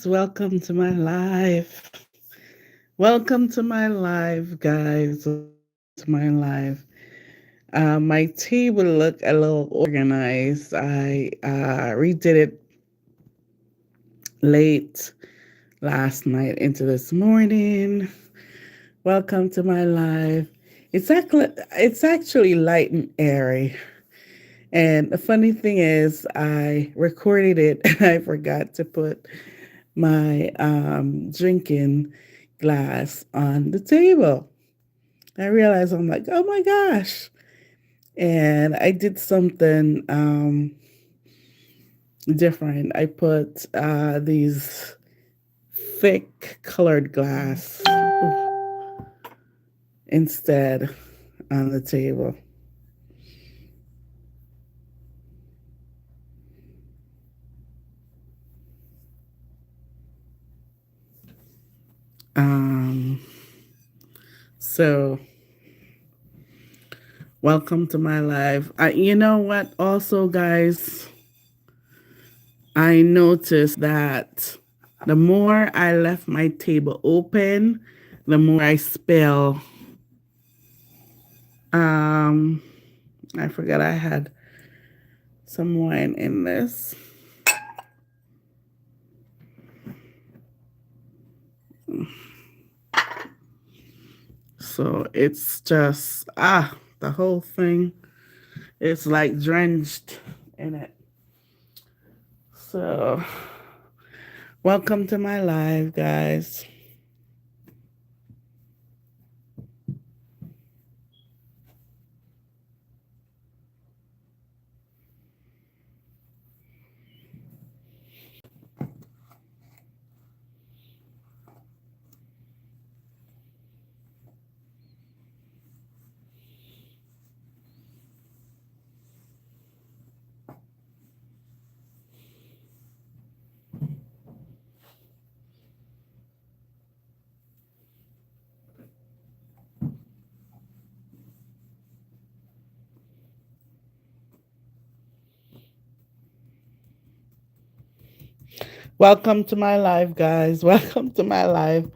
Welcome to my live. Welcome to my live, guys. Welcome to my live. My tea will look a little organized. I redid it late last night into this morning. Welcome to my live. It's actually light and airy. And the funny thing is, I recorded it and I forgot to put my drinking glass on the table. I realized I'm like, oh my gosh. And I did something different. I put these thick colored glass instead on the table. Um, so welcome to my live. You know what? Also, guys, I noticed that the more I left my table open, the more I spill. Um, I forgot I had some wine in this. So it's just, the whole thing is like drenched in it. So, welcome to my live, guys. Welcome to my live, guys. Welcome to my live.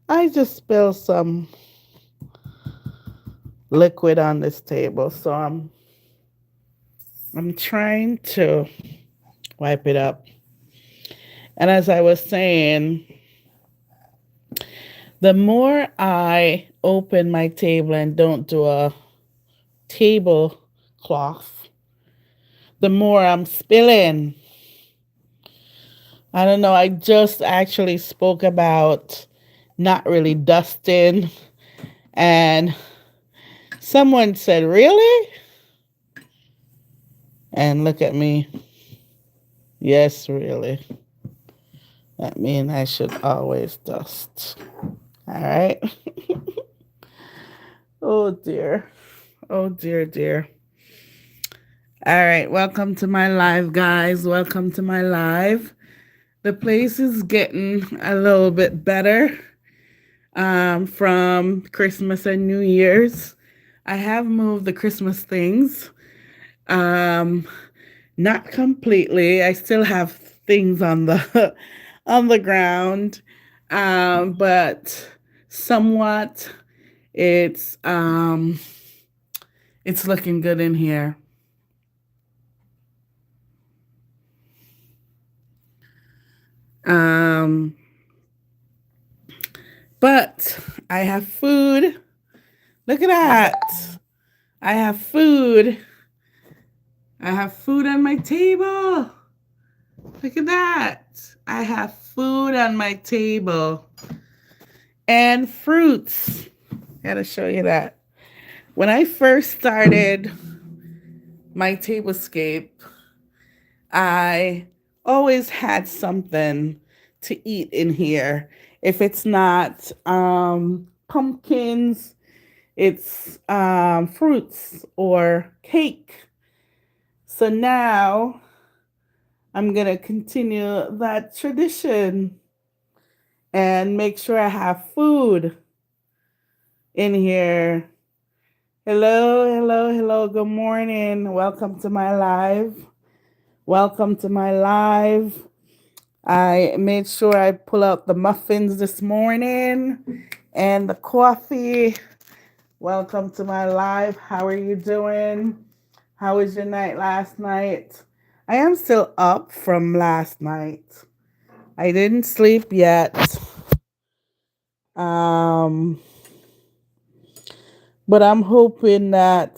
I just spilled some liquid on this table, so I'm trying to wipe it up. And as I was saying, the more I open my table and don't do a tablecloth, the more I'm spilling. I don't know. I just actually spoke about not really dusting, and someone said, really? And look at me. Yes, really. That means I should always dust. All right. Oh, dear. Oh, dear, dear. All right. Welcome to my live, guys. Welcome to my live. The place is getting a little bit better from Christmas and New Year's. I have moved the Christmas things. Um, Not completely. I still have things on the on the ground, but somewhat it's um, it's looking good in here. Um, but I have food. Look at that. I have food. I have food on my table. Look at that. I have food on my table and fruits. Gotta show you that. When I first started my tablescape, I always had something to eat in here. If it's not pumpkins, it's fruits or cake. So now I'm going to continue that tradition and make sure I have food in here. Hello, hello, hello. Good morning. Welcome to my live. Welcome to my live. I made sure I pull out the muffins this morning and the coffee. Welcome to my live. How are you doing? How was your night last night? I am still up from last night. I didn't sleep yet. Um, but I'm hoping that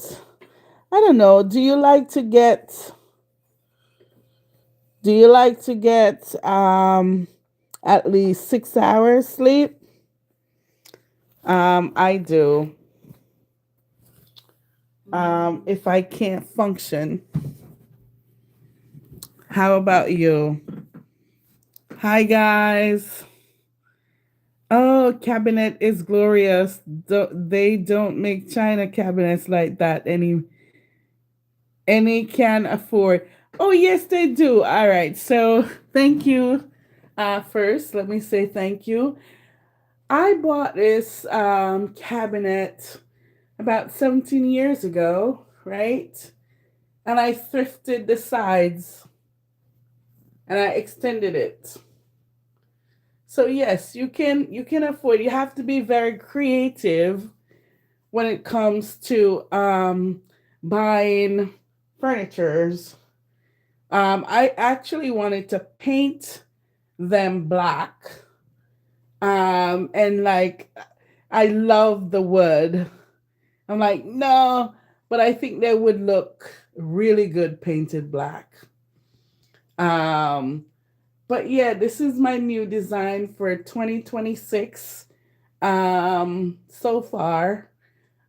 I don't know, do you like to get at least 6 hours sleep? I do. If I can't function. How about you? Hi guys. Oh, cabinet is glorious. They don't make China cabinets like that any can afford. Oh yes, they do. All right. So thank you. First, let me say thank you. I bought this cabinet about 17 years ago, right? And I thrifted the sides and I extended it. So yes, you can afford. You have to be very creative when it comes to buying furnitures. I actually wanted to paint them black. And like I love the wood. I'm like, no, but I think they would look really good painted black. Um, but yeah, this is my new design for 2026. So far,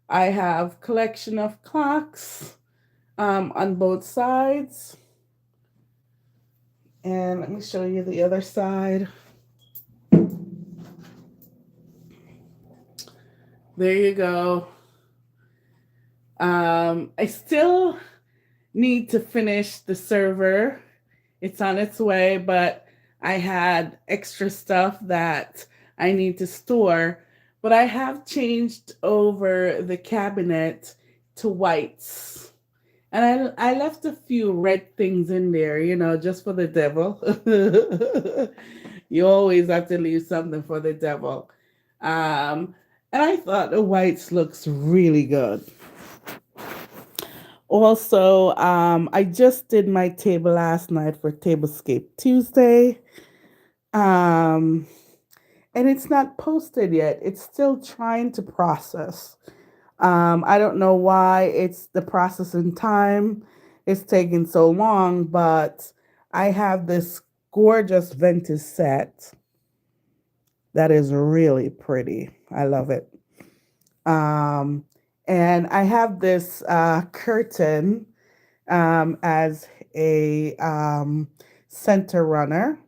I have collection of clocks on both sides. And let me show you the other side. There you go. I still need to finish the server. It's on its way, but I had extra stuff that I need to store. But I have changed over the cabinet to whites. And I left a few red things in there, just for the devil. You always have to leave something for the devil. Um, and I thought the whites looks really good. Also, I just did my table last night for Tablescape Tuesday. Um, and it's not posted yet. It's still trying to process. I don't know why it's the processing time is taking so long, but I have this gorgeous vintage set that is really pretty. I love it. Um, and I have this curtain as a center runner.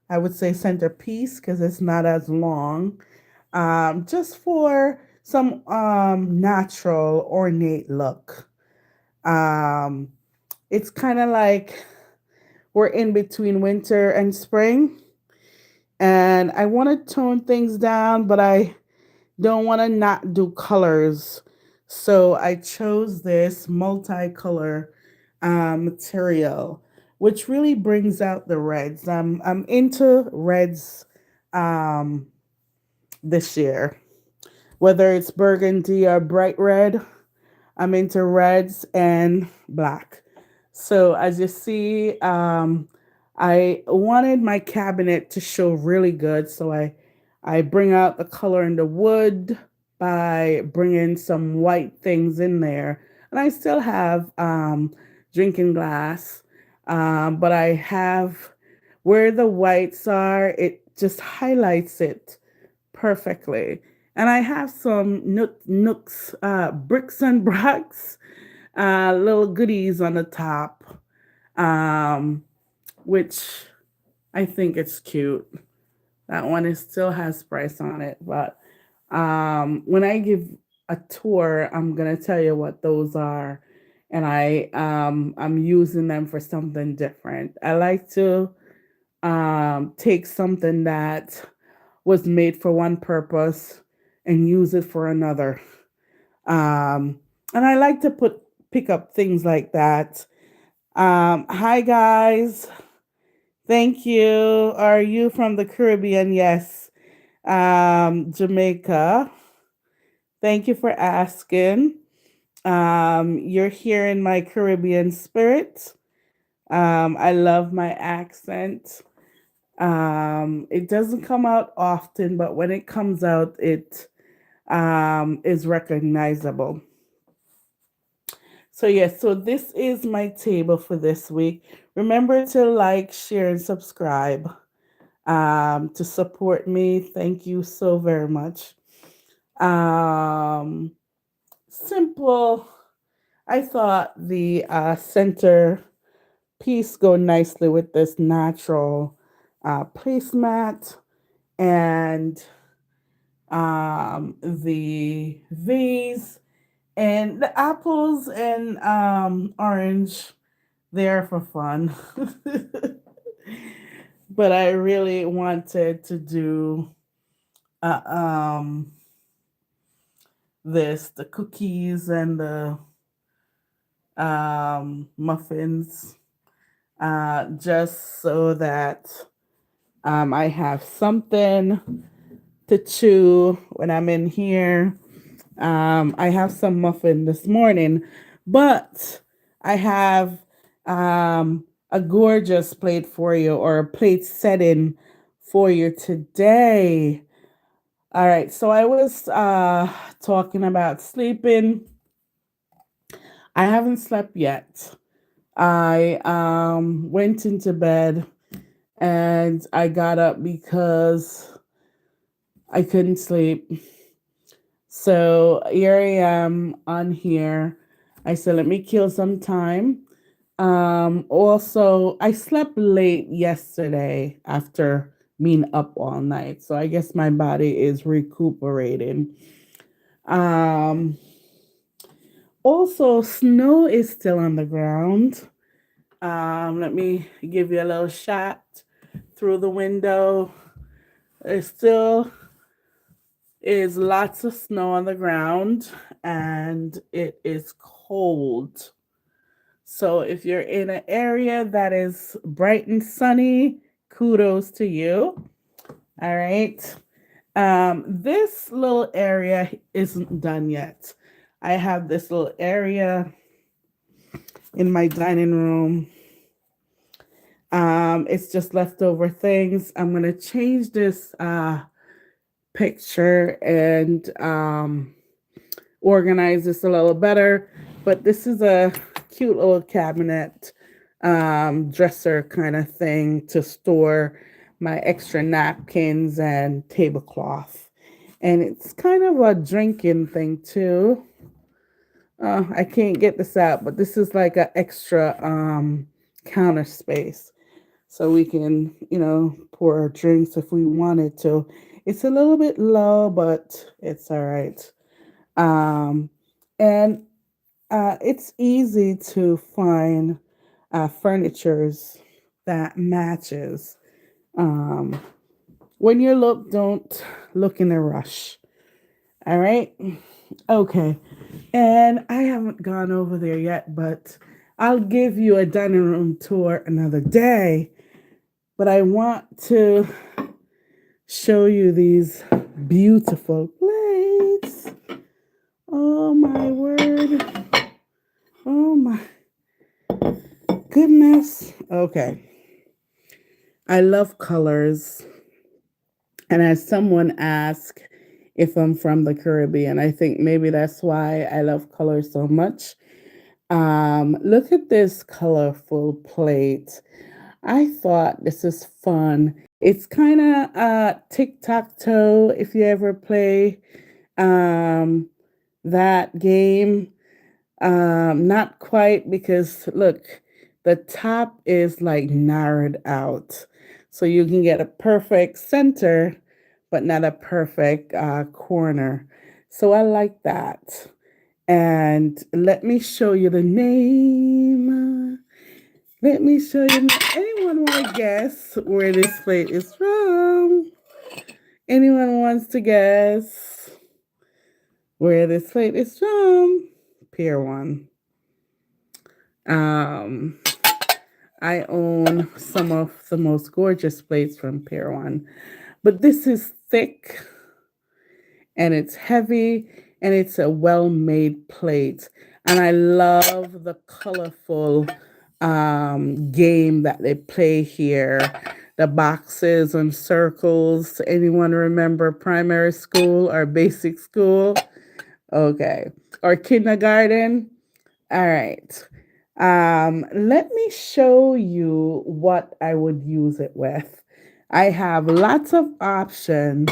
I would say centerpiece because it's not as long. Just for some natural, ornate look. Um, it's kind of like we're in between winter and spring, and I want to tone things down, but I don't want to not do colors. So I chose this multicolor material, which really brings out the reds. I'm into reds um, this year, whether it's burgundy or bright red. I'm into reds and black. So as you see, I wanted my cabinet to show really good. So I bring out the color in the wood by bringing some white things in there. And I still have drinking glass, but I have where the whites are, it just highlights it perfectly. And I have some nooks, bricks and bracks, little goodies on the top, um, which I think it's cute. That one is still has price on it, but when I give a tour, I'm gonna tell you what those are, and I'm using them for something different. I like to take something that was made for one purpose and use it for another. Um, and I like to pick up things like that. Hi guys. Thank you. Are you from the Caribbean? Yes. Jamaica. Thank you for asking. You're here in my Caribbean spirit. I love my accent. It doesn't come out often, but when it comes out, it is recognizable. So, yes, so this is my table for this week. Remember to like, share, and subscribe to support me. Thank you so very much. Um, Simple. I thought the center piece go nicely with this natural placemat and the vase and the apples and orange there for fun. But I really wanted to do uh, um, the cookies and the muffins, just so that I have something to chew when I'm in here. I have some muffin this morning, but I have a gorgeous plate for you, or a plate setting for you today. All right, so I was talking about sleeping. I haven't slept yet. I went into bed and I got up because I couldn't sleep. So here I am on here. I said, let me kill some time. Also, I slept late yesterday after being up all night. So I guess my body is recuperating. Um, Also, snow is still on the ground. Let me give you a little shot through the window. There still is lots of snow on the ground and it is cold. So if you're in an area that is bright and sunny, kudos to you. All right. This little area isn't done yet. I have this little area in my dining room. It's just leftover things. I'm gonna change this picture and organize this a little better. But this is a cute little cabinet dresser kind of thing to store my extra napkins and tablecloth. And it's kind of a drinking thing too. I can't get this out, but this is like an extra counter space. So we can, pour our drinks if we wanted to. It's a little bit low, but it's all right. Um, and it's easy to find furnitures that matches. Um, when you look, don't look in a rush. All right. Okay. And I haven't gone over there yet, but I'll give you a dining room tour another day. But I want to show you these beautiful plates. Oh my word. Oh my goodness. Okay. I love colors. And as someone asked if I'm from the Caribbean, I think maybe that's why I love colors so much. Look at this colorful plate. I thought this is fun. It's kind of tic tac toe if you ever play um, that game. Not quite, because look, the top is like narrowed out. So you can get a perfect center, but not a perfect corner. So I like that. And let me show you the name. Let me show you. Anyone want to guess where this plate is from? Anyone wants to guess where this plate is from? Pier one. Um, I own some of the most gorgeous plates from Pier 1. But this is thick and it's heavy and it's a well-made plate. And I love the colorful game that they play here. The boxes and circles. Anyone remember primary school or basic school? Okay. Or kindergarten? All right. Let me show you what I would use it with. I have lots of options,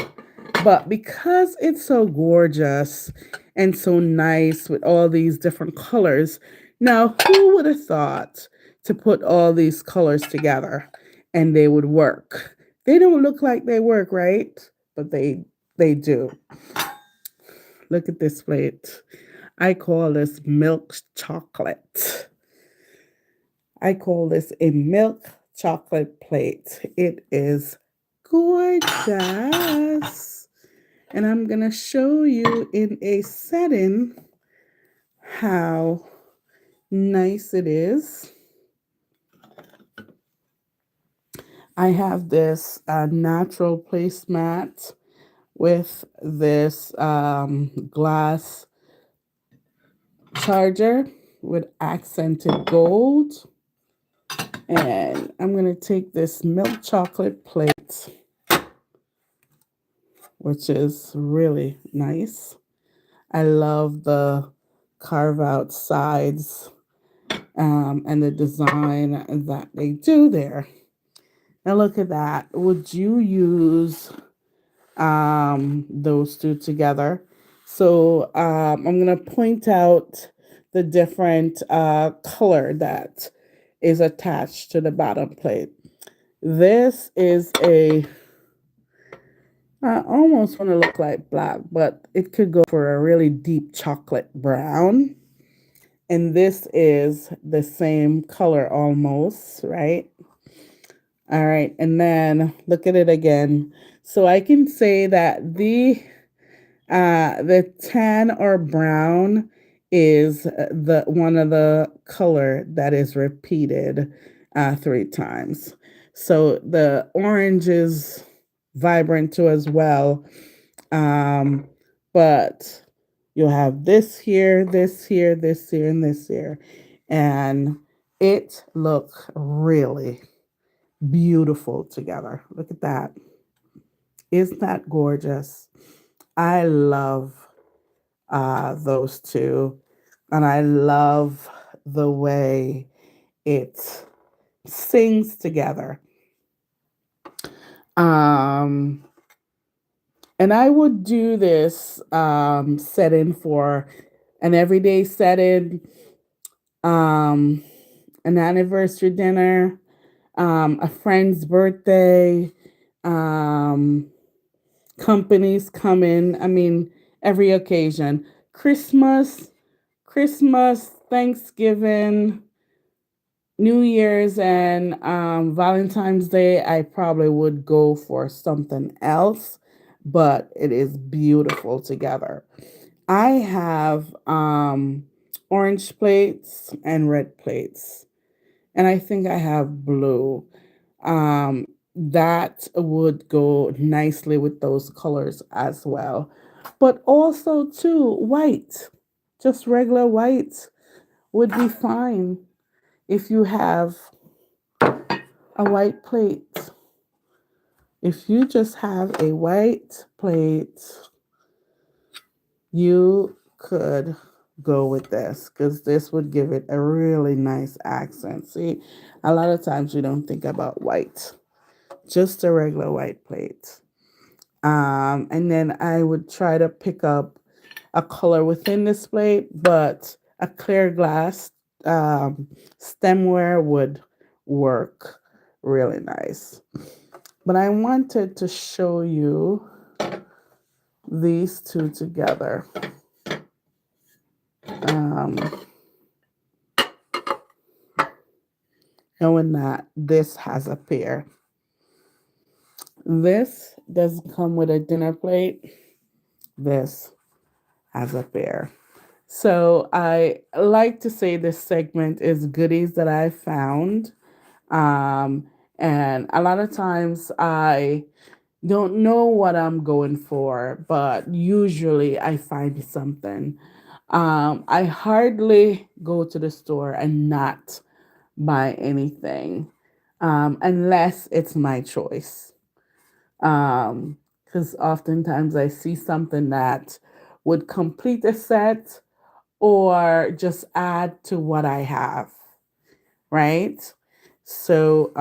but because it's so gorgeous and so nice with all these different colors, now who would have thought to put all these colors together and they would work? They don't look like they work, right? But they do. Look at this plate. I call this milk chocolate. I call this a milk chocolate plate. It is gorgeous. And I'm going to show you in a setting how nice it is. I have this natural placemat with this glass charger with accented gold. And I'm going to take this milk chocolate plate, which is really nice. I love the carve out sides and the design that they do there. Now look at that. Would you use those two together? So I'm going to point out the different color that is attached to the bottom plate. This is I almost want to look like black, but it could go for a really deep chocolate brown. And this is the same color almost, right? All right, and then look at it again. So I can say that the tan or brown is the one of the color that is repeated 3 times. So the orange is vibrant too as well. But you'll have this here, this here, this here, and this here. And it look really beautiful together. Look at that. Isn't that gorgeous? I love those two. And I love the way it sings together. Um, and I would do this setting for an everyday setting, um, an anniversary dinner, a friend's birthday, um, companies coming. I mean, every occasion. Christmas, Thanksgiving, New Year's, and Valentine's Day, I probably would go for something else, but it is beautiful together. I have orange plates and red plates, and I think I have blue. That would go nicely with those colors as well. But also, too, white, just regular white would be fine if you have a white plate. If you just have a white plate, you could go with this because this would give it a really nice accent. See, a lot of times we don't think about white, just a regular white plate. And then I would try to pick up a color within this plate, but a clear glass stemware would work really nice. But I wanted to show you these two together. Knowing that this has a pair. This doesn't come with a dinner plate. This has a pair. So I like to say this segment is goodies that I found. Um, and a lot of times I don't know what I'm going for, but usually I find something. I hardly go to the store and not buy anything, unless it's my choice. Because oftentimes I see something that would complete a set or just add to what I have, right? So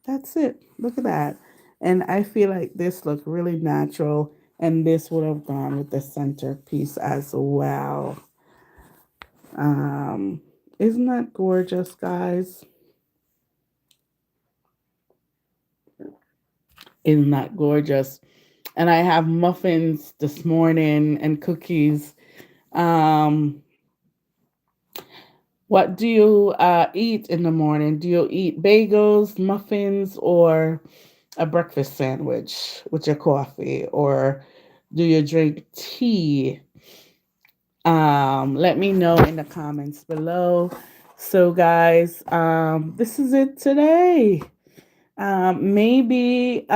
that's it. Look at that. And I feel like this looked really natural, and this would have gone with the centerpiece as well. Um, isn't that gorgeous, guys? Isn't that gorgeous? And I have muffins this morning and cookies. Um, what do you eat in the morning? Do you eat bagels, muffins, or a breakfast sandwich with your coffee? Or do you drink tea? Let me know in the comments below. So, guys, this is it today. Maybe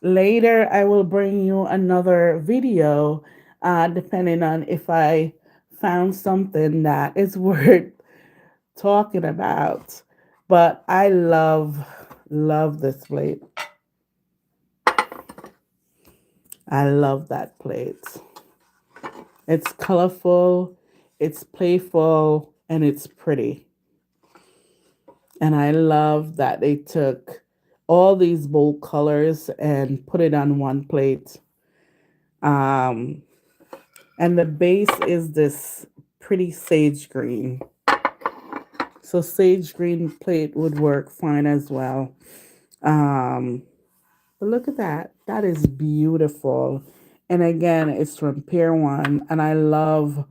later I will bring you another video, depending on if I found something that is worth talking about. But I love this plate. I love that plate. It's colorful, it's playful, and it's pretty. And I love that they took all these bold colors and put it on one plate. Um, and the base is this pretty sage green. So sage green plate would work fine as well. Um, but look at that. That is beautiful. And again, it's from Pier 1. And I love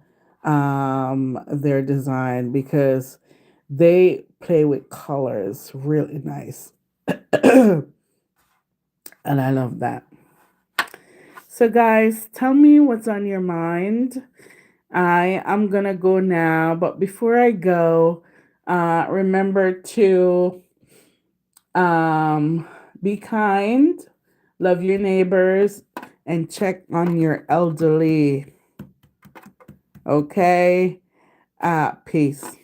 their design because they play with colors really nice. And I love that. So, guys, tell me what's on your mind. I am going to go now. But before I go, remember to be kind, love your neighbors, and check on your elderly. Okay? Peace.